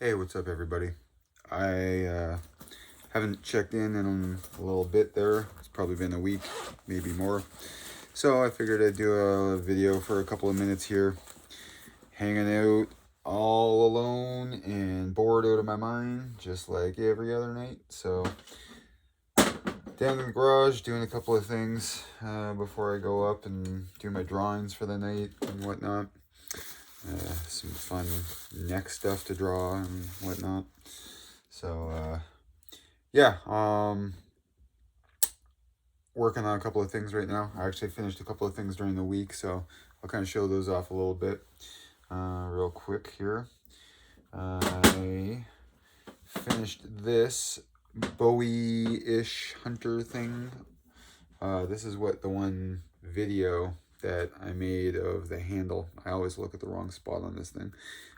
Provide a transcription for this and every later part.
Hey, what's up, everybody? I haven't checked in a little bit there. It's probably been a week, maybe more. So I figured I'd do a video for a couple of minutes here, hanging out all alone and bored out of my mind, just like every other night. So down in the garage doing a couple of things before I go up and do my drawings for the night and whatnot. Some fun neck stuff to draw and whatnot. So yeah, working on a couple of things right now. I actually finished a couple of things during the week, so I'll kind of show those off a little bit real quick here. I finished this Bowie-ish hunter thing. This is what the one video that I made of the handle. I always look at the wrong spot on this thing.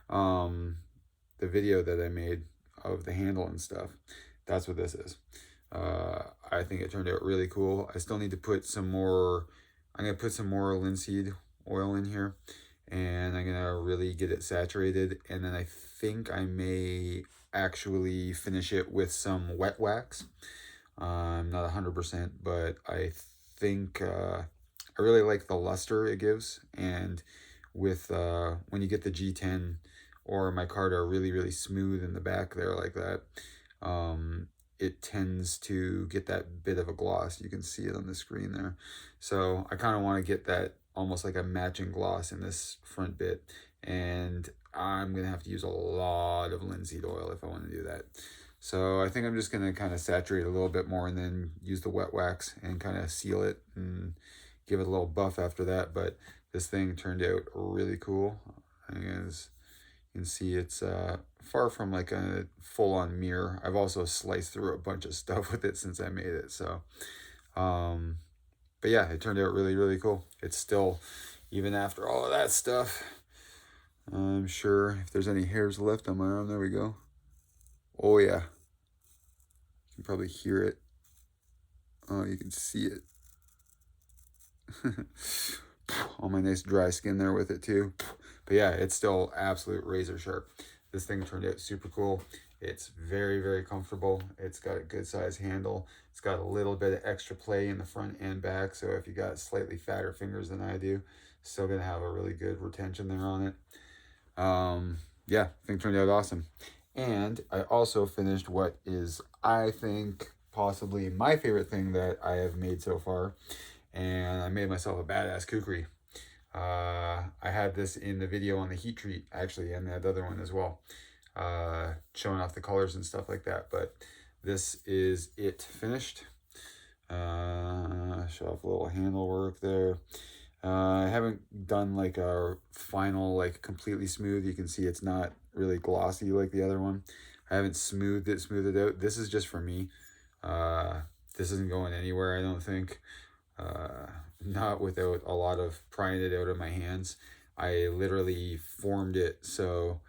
The video that I made of the handle and stuff, that's what this is. I think it turned out really cool. I still need to put some more, I'm going to put some more linseed oil in here, and I'm going to really get it saturated, and then I think I may actually finish it with some wet wax. I'm not 100%, but I think I really like the luster it gives, and with when you get the G10 or micarta really smooth in the back there like that, it tends to get that bit of a gloss. You can see it on the screen there. So I kind of want to get that almost like a matching gloss in this front bit, and I'm gonna have to use a lot of linseed oil if I want to do that. So I think I'm just gonna kind of saturate a little bit more and then use the wet wax and kind of seal it and give it a little buff after that. But this thing turned out really cool. As you can see, it's far from like a full-on mirror. I've also sliced through a bunch of stuff with it since I made it. So, but yeah, it turned out really cool. It's still, even after all of that stuff, I'm sure if there's any hairs left on my arm, there we go. Oh yeah, you can probably hear it. Oh, you can see it. All my nice dry skin there with it too. But yeah, it's still absolute razor sharp. This thing turned out super cool. It's very comfortable. It's got a good size handle. It's got a little bit of extra play in the front and back, so if you got slightly fatter fingers than I do, still gonna have a really good retention there on it. Yeah, thing turned out awesome. And I also finished what is, I think, possibly my favorite thing that I have made so far, and I made myself a badass kukri. I had this in the video on the heat treat, actually, and that other one as well, showing off the colors and stuff like that. But this is it finished. Show off a little handle work there. I haven't done like a final, like completely smooth. You can see it's not really glossy like the other one. I haven't smoothed it out. This is just for me. This isn't going anywhere, I don't think. Not without a lot of prying it out of my hands. I literally formed it so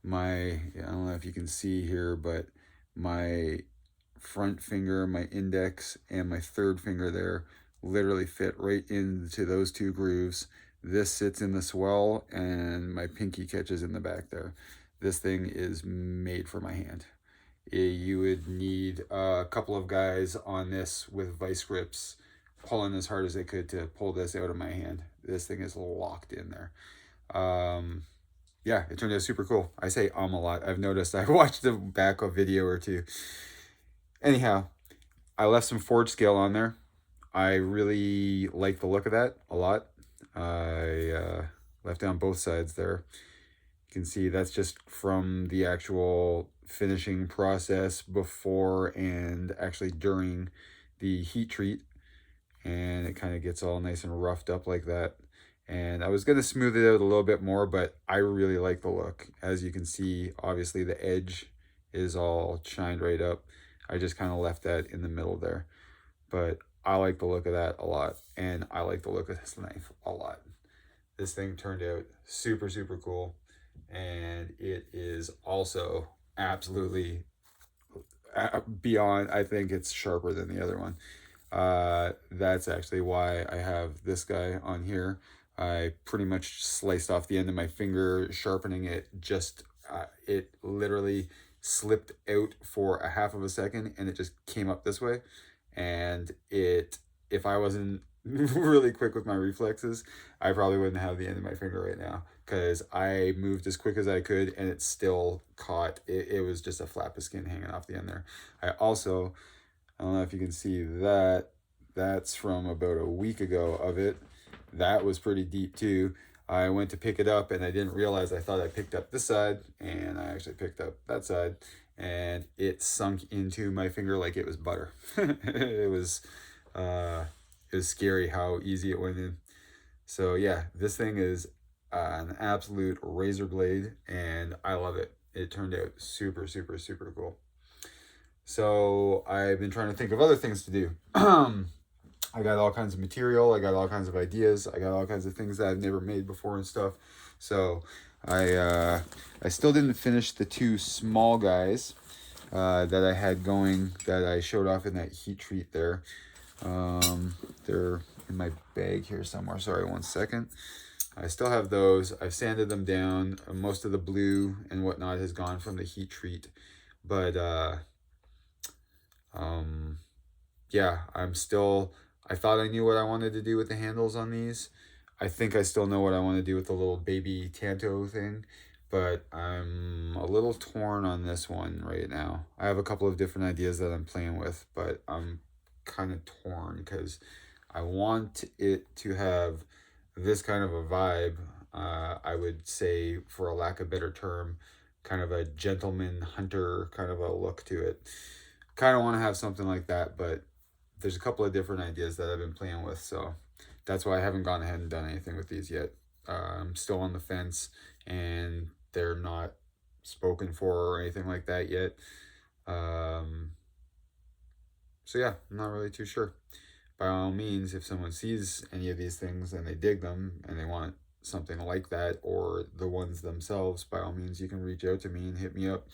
I don't know if you can see here, but my front finger, my index, and my third finger there literally fit right into those two grooves. This sits in the swell, and my pinky catches in the back there. This thing is made for my hand. You would need a couple of guys on this with vice grips pulling as hard as they could to pull this out of my hand. This thing is locked in there. Yeah, it turned out super cool. I say a lot. I've noticed. I watched the back of video or two. Anyhow, I left some forge scale on there. I really like the look of that a lot. I left down both sides there. You can see that's just from the actual finishing process before and actually during the heat treat. And it kind of gets all nice and roughed up like that. And I was going to smooth it out a little bit more, but I really like the look. As you can see, obviously the edge is all shined right up. I just kind of left that in the middle there. But I like the look of that a lot, and I like the look of this knife a lot. This thing turned out super cool, and it is also absolutely beyond. I think it's sharper than the other one. That's actually why I have this guy on here. I pretty much sliced off the end of my finger, sharpening it just it literally slipped out for a half of a second and it just came up this way. And if I wasn't really quick with my reflexes, I probably wouldn't have the end of my finger right now, because I moved as quick as I could and it still caught. It was just a flap of skin hanging off the end there. I don't know if you can see that. That's from about a week ago of it. That was pretty deep too. I went to pick it up and I didn't realize, I thought I picked up this side and I actually picked up that side, and it sunk into my finger like it was butter. It was scary how easy it went in. So yeah, this thing is an absolute razor blade and I love it. It turned out super, super, super cool. So I've been trying to think of other things to do. I got all kinds of material, I got all kinds of ideas, I got all kinds of things that I've never made before and stuff. So I still didn't finish the two small guys that I had going, that I showed off in that heat treat there. They're in my bag here somewhere. Sorry, 1 second. I still have those. I've sanded them down. Most of the blue and whatnot has gone from the heat treat, but yeah, I thought I knew what I wanted to do with the handles on these. I think I still know what I want to do with the little baby Tanto thing, but I'm a little torn on this one right now. I have a couple of different ideas that I'm playing with, but I'm kind of torn because I want it to have this kind of a vibe. I would say, for a lack of better term, kind of a gentleman hunter kind of a look to it. Kind of want to have something like that, but there's a couple of different ideas that I've been playing with, so that's why I haven't gone ahead and done anything with these yet. I'm still on the fence, and they're not spoken for or anything like that yet. So yeah, I'm not really too sure. By all means, if someone sees any of these things and they dig them and they want something like that, or the ones themselves, by all means, you can reach out to me and hit me up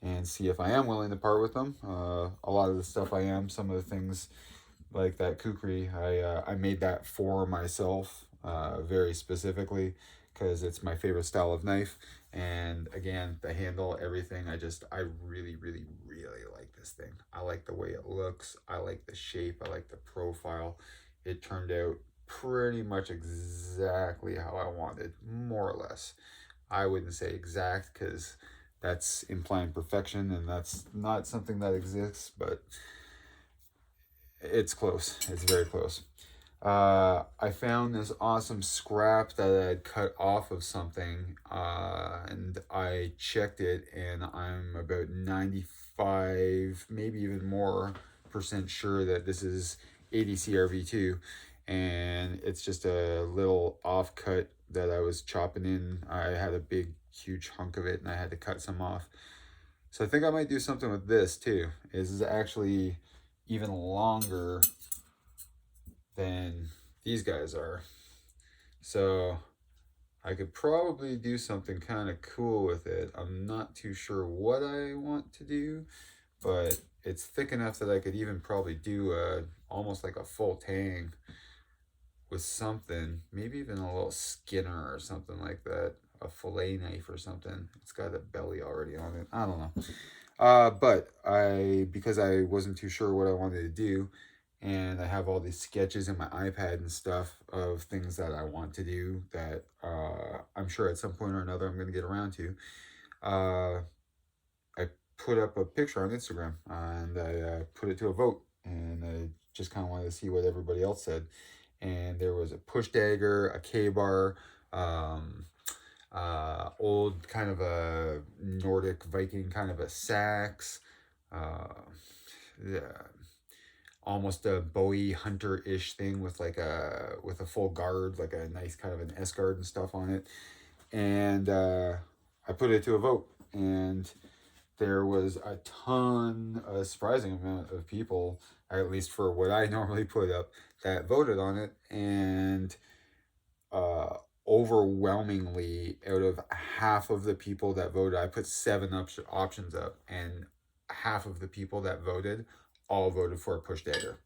and see if I am willing to part with them. A lot of the stuff I am. Some of the things like that kukri, I made that for myself very specifically, because it's my favorite style of knife. And again, the handle, everything, I really, really, really like this thing. I like the way it looks. I like the shape. I like the profile. It turned out pretty much exactly how I wanted, more or less. I wouldn't say exact, because that's implying perfection, and that's not something that exists, but it's close. It's very close. I found this awesome scrap that I had cut off of something, and I checked it, and I'm about 95, maybe even more % sure that this is 80 CRV2, and it's just a little offcut that I was chopping in. I had a big, huge hunk of it, and I had to cut some off. So I think I might do something with this too. This is actually even longer than these guys are. So I could probably do something kind of cool with it. I'm not too sure what I want to do, but it's thick enough that I could even probably do almost like a full tang with something, maybe even a little skinner or something like that, a fillet knife or something. It's got a belly already on it. I don't know. But because I wasn't too sure what I wanted to do, and I have all these sketches in my iPad and stuff of things that I want to do that I'm sure at some point or another I'm going to get around to. I put up a picture on Instagram, and I put it to a vote, and I just kind of wanted to see what everybody else said. And there was a push dagger, a K-bar, old kind of a Nordic Viking kind of a sax, yeah, almost a Bowie hunter-ish thing with like a full guard, like a nice kind of an S guard and stuff on it. And I put it to a vote, and there was a surprising amount of people, at least for what I normally put up, that voted on it. And overwhelmingly, out of half of the people that voted, I put 7 options up, and half of the people that voted all voted for a push dagger.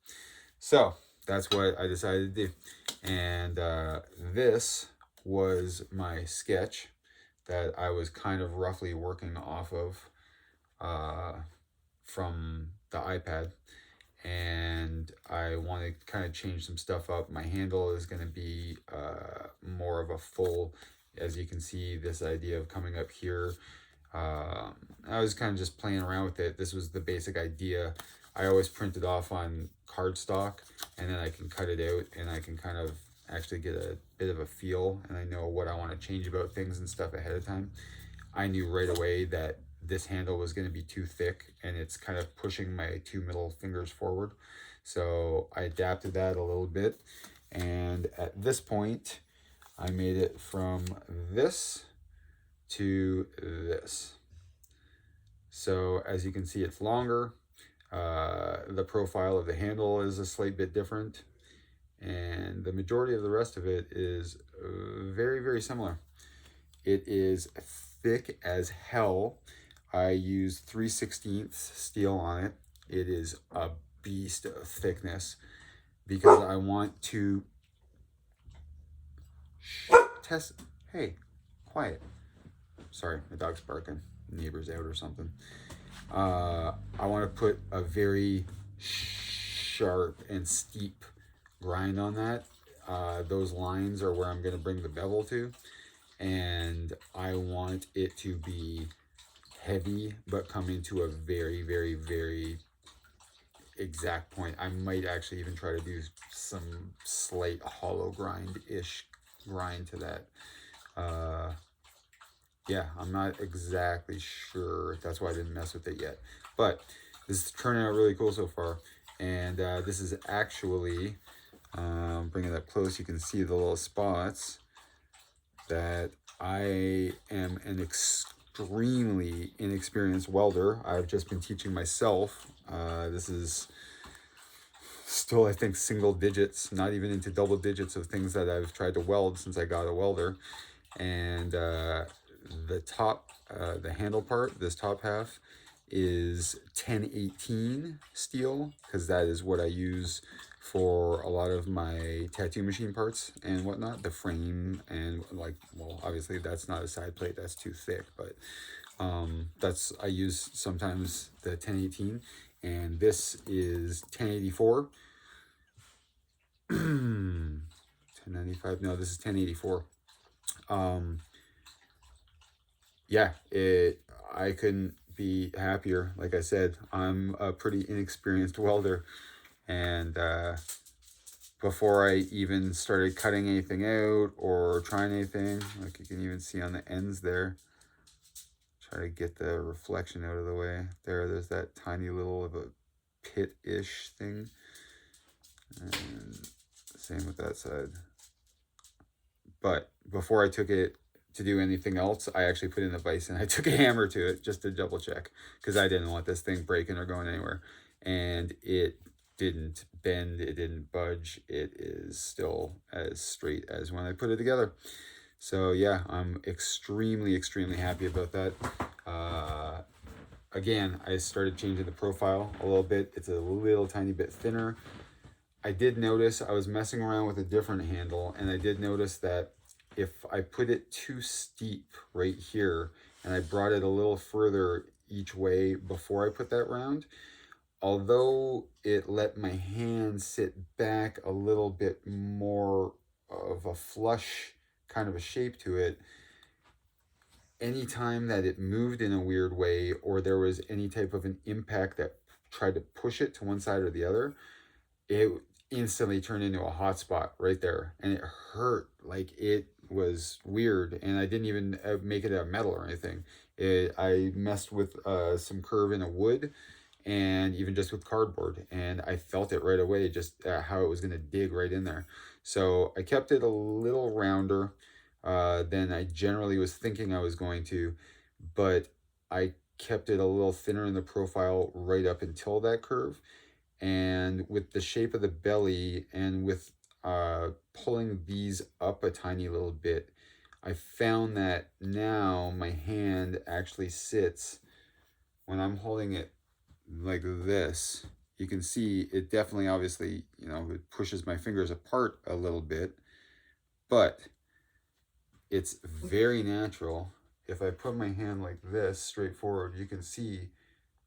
So that's what I decided to do. And this was my sketch that I was kind of roughly working off of from the iPad, and I want to kind of change some stuff up. My handle is going to be more of a full, as you can see, this idea of coming up here. I was kind of just playing around with it. This was the basic idea. I always print it off on cardstock, and then I can cut it out, and I can kind of actually get a bit of a feel, and I know what I want to change about things and stuff ahead of time. I knew right away that this handle was going to be too thick, and it's kind of pushing my two middle fingers forward. So I adapted that a little bit, and at this point, I made it from this to this. So as you can see, it's longer. The profile of the handle is a slight bit different, and the majority of the rest of it is very, very similar. It is thick as hell. I use 3/16 steel on it. It is a beast of thickness because I want to test. Hey, quiet. Sorry, my dog's barking. Neighbor's out or something. I want to put a very sharp and steep grind on that. Those lines are where I'm going to bring the bevel to, and I want it to be heavy but coming to a very, very, very exact point. I might actually even try to do some slight hollow grind-ish grind to that. Yeah, I'm not exactly sure. That's why I didn't mess with it yet. But this is turning out really cool so far. And this is actually, bring it up close, you can see the little spots that I am an extremely inexperienced welder. I've just been teaching myself. This is still, I think, single digits, not even into double digits of things that I've tried to weld since I got a welder. And the top, the handle part, this top half, is 1018 steel, because that is what I use for a lot of my tattoo machine parts and whatnot, the frame, and like, well, obviously that's not a side plate, that's too thick, but that's, I use sometimes the 1018, and this is 1084. 1095, no, this is 1084. Yeah, I couldn't be happier. Like I said, I'm a pretty inexperienced welder, and before I even started cutting anything out or trying anything, like you can even see on the ends there, try to get the reflection out of the way. There's that tiny little of a pit-ish thing, and same with that side. But before I took it to do anything else, I actually put in a vise and I took a hammer to it just to double check, because I didn't want this thing breaking or going anywhere. And it didn't bend, it didn't budge, it is still as straight as when I put it together. So yeah, I'm extremely, extremely happy about that. Again, I started changing the profile a little bit. It's a little tiny bit thinner. I did notice I was messing around with a different handle, and I did notice that if I put it too steep right here and I brought it a little further each way before I put that round, although it let my hand sit back a little bit more of a flush kind of a shape to it, anytime that it moved in a weird way or there was any type of an impact that tried to push it to one side or the other, it instantly turned into a hot spot right there, and it hurt. Like, it was weird, and I didn't even make it out of metal or anything. I messed with some curve in a wood, and even just with cardboard, and I felt it right away, just how it was going to dig right in there. So I kept it a little rounder than I generally was thinking I was going to, but I kept it a little thinner in the profile right up until that curve. And with the shape of the belly and with pulling these up a tiny little bit, I found that now my hand actually sits, when I'm holding it like this, you can see it definitely, obviously, you know, it pushes my fingers apart a little bit, but it's very natural, if I put my hand like this straight forward, you can see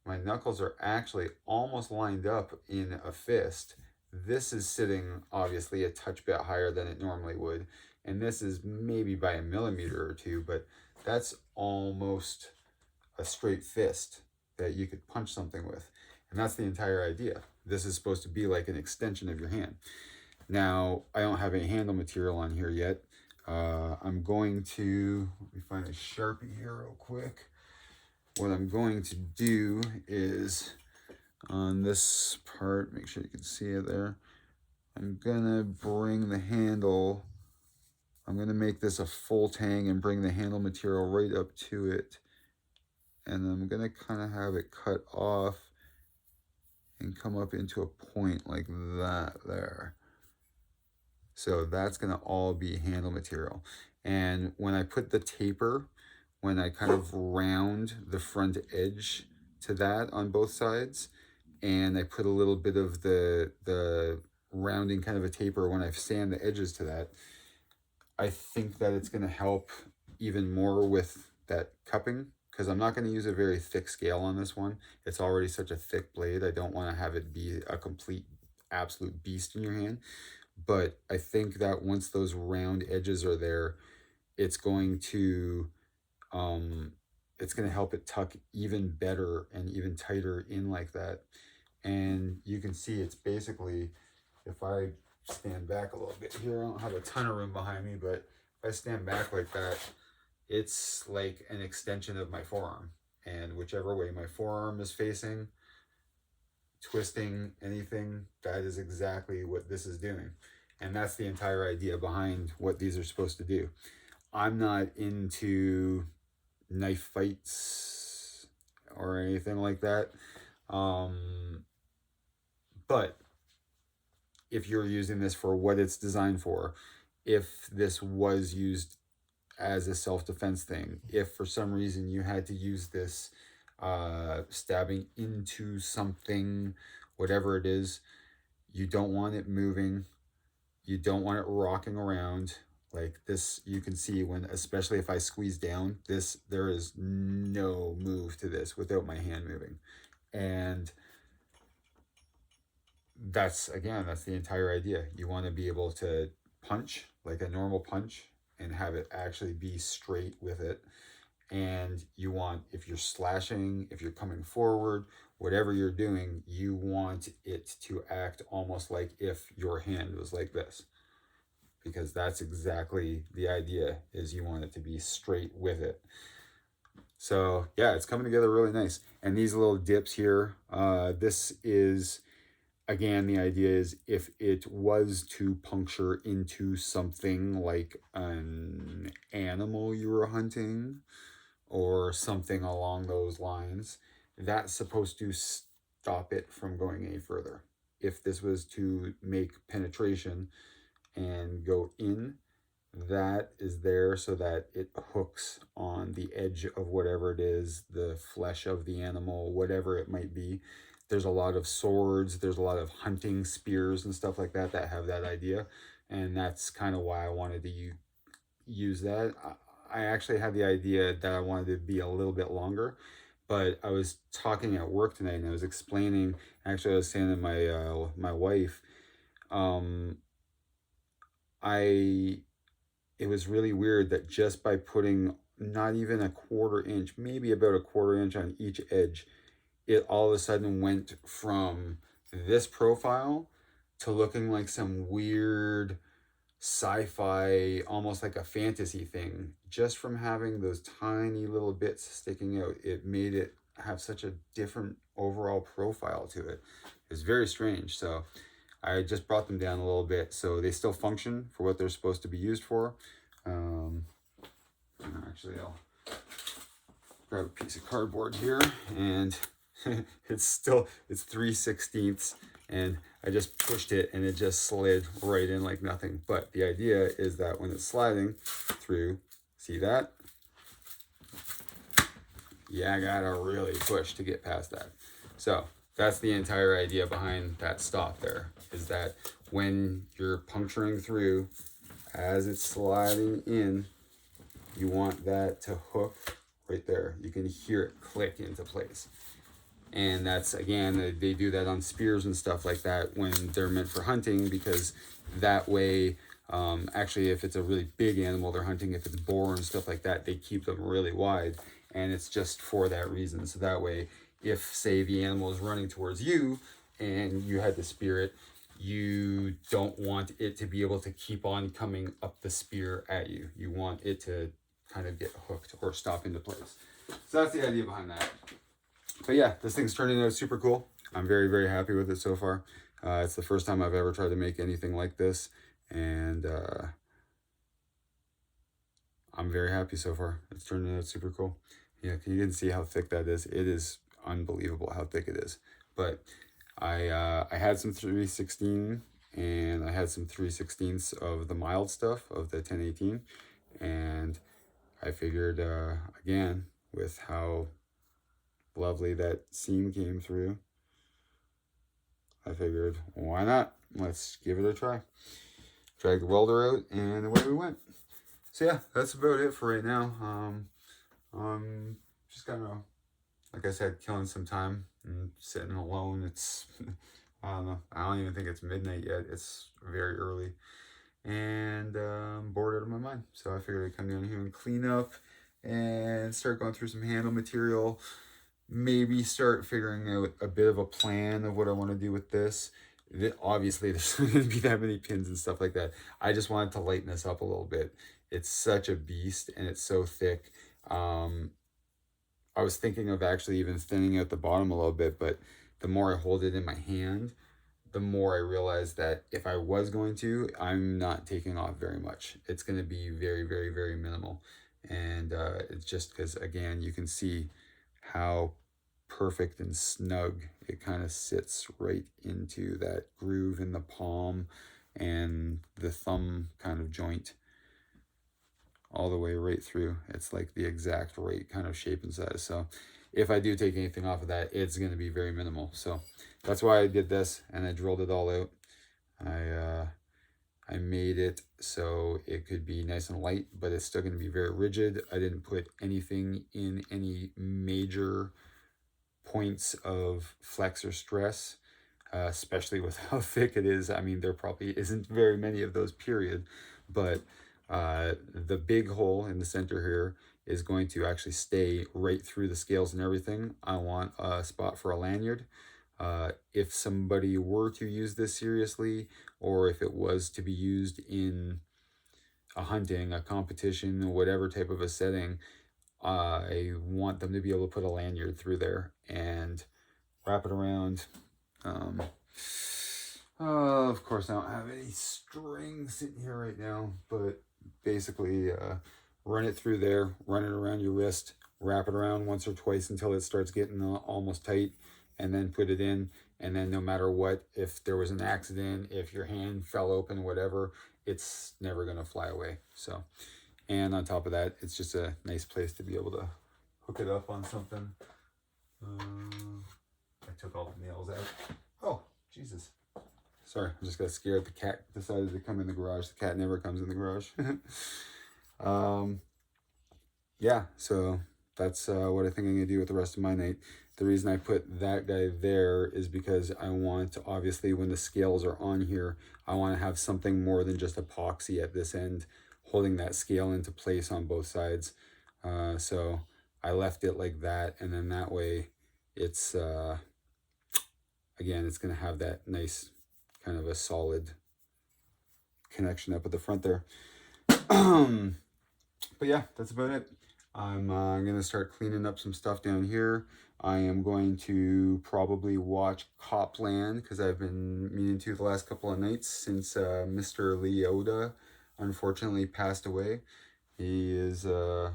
my knuckles are actually almost lined up in a fist. This is sitting obviously a touch bit higher than it normally would, and this is maybe by a millimeter or two, but that's almost a straight fist that you could punch something with. And that's the entire idea. This is supposed to be like an extension of your hand. Now, I don't have any handle material on here yet. I'm going to, let me find a Sharpie here real quick. What I'm going to do is, on this part, make sure you can see it there, I'm gonna bring the handle, I'm gonna make this a full tang and bring the handle material right up to it. And I'm gonna kind of have it cut off and come up into a point like that there. So that's gonna all be handle material. And when I put the taper, when I kind of round the front edge to that on both sides, and I put a little bit of the rounding kind of a taper when I sand the edges to that, I think that it's gonna help even more with that cupping, because I'm not going to use a very thick scale on this one. It's already such a thick blade. I don't want to have it be a complete, absolute beast in your hand. But I think that once those round edges are there, it's going to help it tuck even better and even tighter in like that. And you can see it's basically, if I stand back a little bit here, I don't have a ton of room behind me, but if I stand back like that, it's like an extension of my forearm, and whichever way my forearm is facing, twisting anything, that is exactly what this is doing. And that's the entire idea behind what these are supposed to do. I'm not into knife fights or anything like that, but if you're using this for what it's designed for, if this was used as a self-defense thing, if for some reason you had to use this stabbing into something, whatever it is, you don't want it moving, you don't want it rocking around like this. You can see when, especially if I squeeze down this, there is no move to this without my hand moving. And that's, again, that's the entire idea. You want to be able to punch like a normal punch and have it actually be straight with it. And you want, if you're slashing, if you're coming forward, whatever you're doing, you want it to act almost like if your hand was like this, because that's exactly the idea, is you want it to be straight with it. So yeah, it's coming together really nice. And these little dips here, this is, again, the idea is if it was to puncture into something like an animal you were hunting or something along those lines, that's supposed to stop it from going any further. If this was to make penetration and go in, that is there so that it hooks on the edge of whatever it is, the flesh of the animal, whatever it might be. There's a lot of swords, there's a lot of hunting spears and stuff like that that have that idea, and that's kind of why I wanted to use that. I actually had the idea that I wanted to be a little bit longer, but I was talking at work tonight and I was explaining, actually I was saying to my wife, it was really weird that just by putting not even a 1/4 inch, maybe about a 1/4 inch on each edge, it all of a sudden went from this profile to looking like some weird sci-fi, almost like a fantasy thing. Just from having those tiny little bits sticking out, it made it have such a different overall profile to it. It's very strange. So I just brought them down a little bit so they still function for what they're supposed to be used for. Actually, I'll grab a piece of cardboard here, and it's 3/16, and I just pushed it and it just slid right in like nothing. But the idea is that when it's sliding through, see that? Yeah, I gotta really push to get past that. So that's the entire idea behind that stop there, is that when you're puncturing through, as it's sliding in, you want that to hook right there. You can hear it click into place. And that's, again, they do that on spears and stuff like that when they're meant for hunting, because that way, actually, if it's a really big animal they're hunting, if it's boar and stuff like that, they keep them really wide. And it's just for that reason. So that way, if, say, the animal is running towards you and you had to spear it, you don't want it to be able to keep on coming up the spear at you. You want it to kind of get hooked or stop into place. So that's the idea behind that. But yeah, this thing's turning out super cool. I'm very, very happy with it so far. It's the first time I've ever tried to make anything like this, and I'm very happy so far. It's turning out super cool. Yeah, you can see how thick that is. It is unbelievable how thick it is. But I had some 316, and I had some 3/16 of the mild stuff of the 1018, and I figured, again, with how lovely that seam came through, I figured, why not? Let's give it a try. Drag the welder out, and away we went. So yeah, that's about it for right now. Just kind of, like I said, killing some time and sitting alone. It's, I don't know, I don't even think it's midnight yet. It's very early, and bored out of my mind. So I figured I'd come down here and clean up and start going through some handle material. Maybe start figuring out a bit of a plan of what I want to do with this. Obviously, there's not going to be that many pins and stuff like that. I just wanted to lighten this up a little bit. It's such a beast, and it's so thick. I was thinking of actually even thinning out the bottom a little bit, but the more I hold it in my hand, the more I realize that if I was going to, I'm not taking off very much. It's going to be very, very, very minimal. And it's just because, again, you can see how perfect and snug it kind of sits right into that groove in the palm and the thumb kind of joint all the way right through. It's like the exact right kind of shape and size. So if I do take anything off of that, it's going to be very minimal. So that's why I did this, and I drilled it all out. I made it so it could be nice and light, but it's still going to be very rigid. I didn't put anything in any major points of flex or stress, especially with how thick it is. I mean, there probably isn't very many of those, period. But the big hole in the center here is going to actually stay right through the scales and everything. I want a spot for a lanyard. If somebody were to use this seriously, or if it was to be used in a hunting, a competition, whatever type of a setting, I want them to be able to put a lanyard through there and wrap it around. Of course, I don't have any string sitting here right now, but basically run it through there, run it around your wrist, wrap it around once or twice until it starts getting almost tight, and then put it in. And then no matter what, if there was an accident, if your hand fell open, whatever, it's never going to fly away. So, and on top of that, it's just a nice place to be able to hook it up on something. I took all the nails out. Oh, Jesus. Sorry, I just got scared. The cat decided to come in the garage. The cat never comes in the garage. Yeah, so that's what I think I'm going to do with the rest of my night. The reason I put that guy there is because I want, obviously, when the scales are on here, I want to have something more than just epoxy at this end, holding that scale into place on both sides. So I left it like that, and then that way it's, again, it's going to have that nice kind of a solid connection up at the front there. But yeah, that's about it. I'm going to start cleaning up some stuff down here. I am going to probably watch Copland, because I've been meaning to the last couple of nights since Mr. Leota unfortunately passed away. He is, I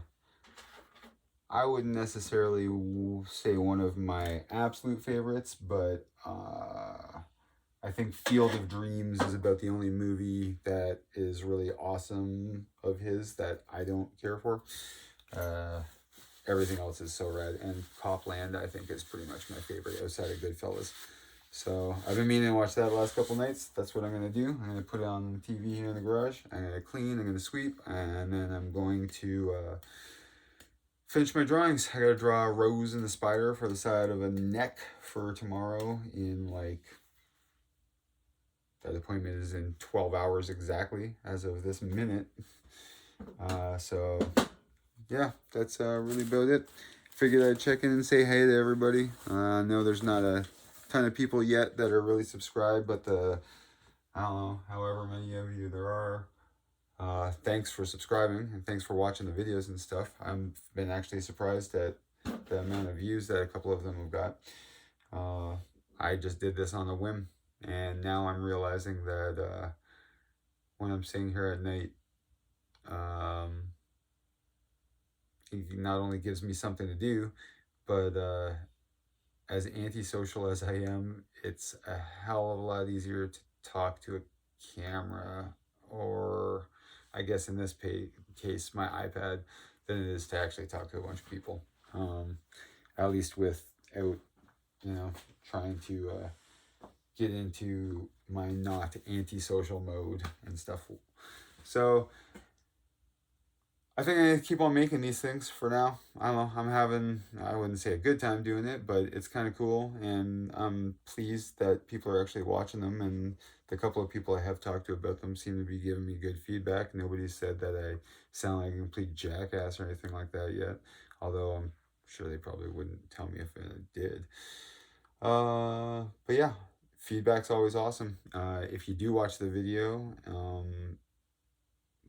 wouldn't necessarily say one of my absolute favorites, but I think Field of Dreams is about the only movie that is really awesome of his that I don't care for. Everything else is so rad, and Copland I think is pretty much my favorite outside of Goodfellas. So I've been meaning to watch that last couple nights. That's what I'm going to do. I'm going to put it on TV here in the garage. I'm going to clean, I'm going to sweep, and then I'm going to finish my drawings. I got to draw a rose and a spider for the side of a neck for tomorrow in like, that appointment is in 12 hours exactly as of this minute. So yeah, that's really about it. Figured I'd check in and say hey to everybody. I know there's not a ton of people yet that are really subscribed, but I don't know, however many of you there are, thanks for subscribing and thanks for watching the videos and stuff. I've been actually surprised at the amount of views that a couple of them have got. I just did this on a whim, and now I'm realizing that when I'm sitting here at night, it not only gives me something to do, but as antisocial as I am, it's a hell of a lot easier to talk to a camera, or I guess in this case, my iPad, than it is to actually talk to a bunch of people. At least without, trying to get into my not antisocial mode and stuff. So I think I'm going to keep on making these things for now. I don't know, I'm having, I wouldn't say a good time doing it, but it's kind of cool, and I'm pleased that people are actually watching them, and the couple of people I have talked to about them seem to be giving me good feedback. Nobody said that I sound like a complete jackass or anything like that yet, although I'm sure they probably wouldn't tell me if it did. But yeah, feedback's always awesome. If you do watch the video,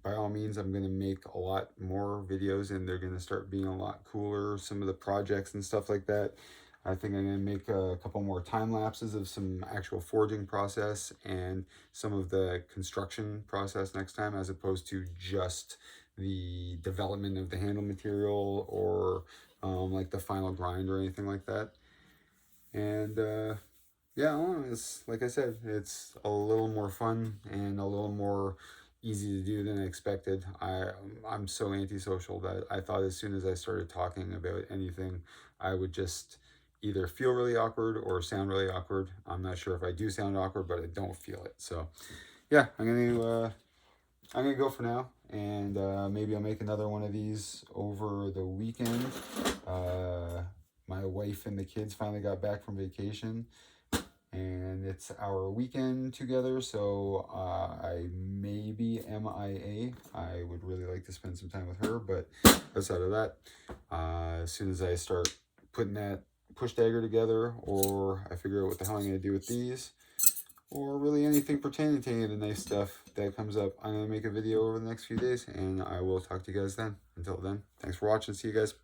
by all means, I'm going to make a lot more videos, and they're going to start being a lot cooler. Some of the projects and stuff like that. I think I'm going to make a couple more time lapses of some actual forging process and some of the construction process next time, as opposed to just the development of the handle material or like the final grind or anything like that. And yeah, it's like I said, it's a little more fun and a little more easy to do than I expected. I'm so antisocial that I thought as soon as I started talking about anything, I would just either feel really awkward or sound really awkward. I'm not sure if I do sound awkward, but I don't feel it. So yeah, I'm gonna go for now, and maybe I'll make another one of these over the weekend. My wife and the kids finally got back from vacation, and it's our weekend together, so I may be MIA. I would really like to spend some time with her, but outside of that, as soon as I start putting that push dagger together, or I figure out what the hell I'm going to do with these, or really anything pertaining to any of the nice stuff that comes up, I'm going to make a video over the next few days, and I will talk to you guys then. Until then, thanks for watching. See you guys.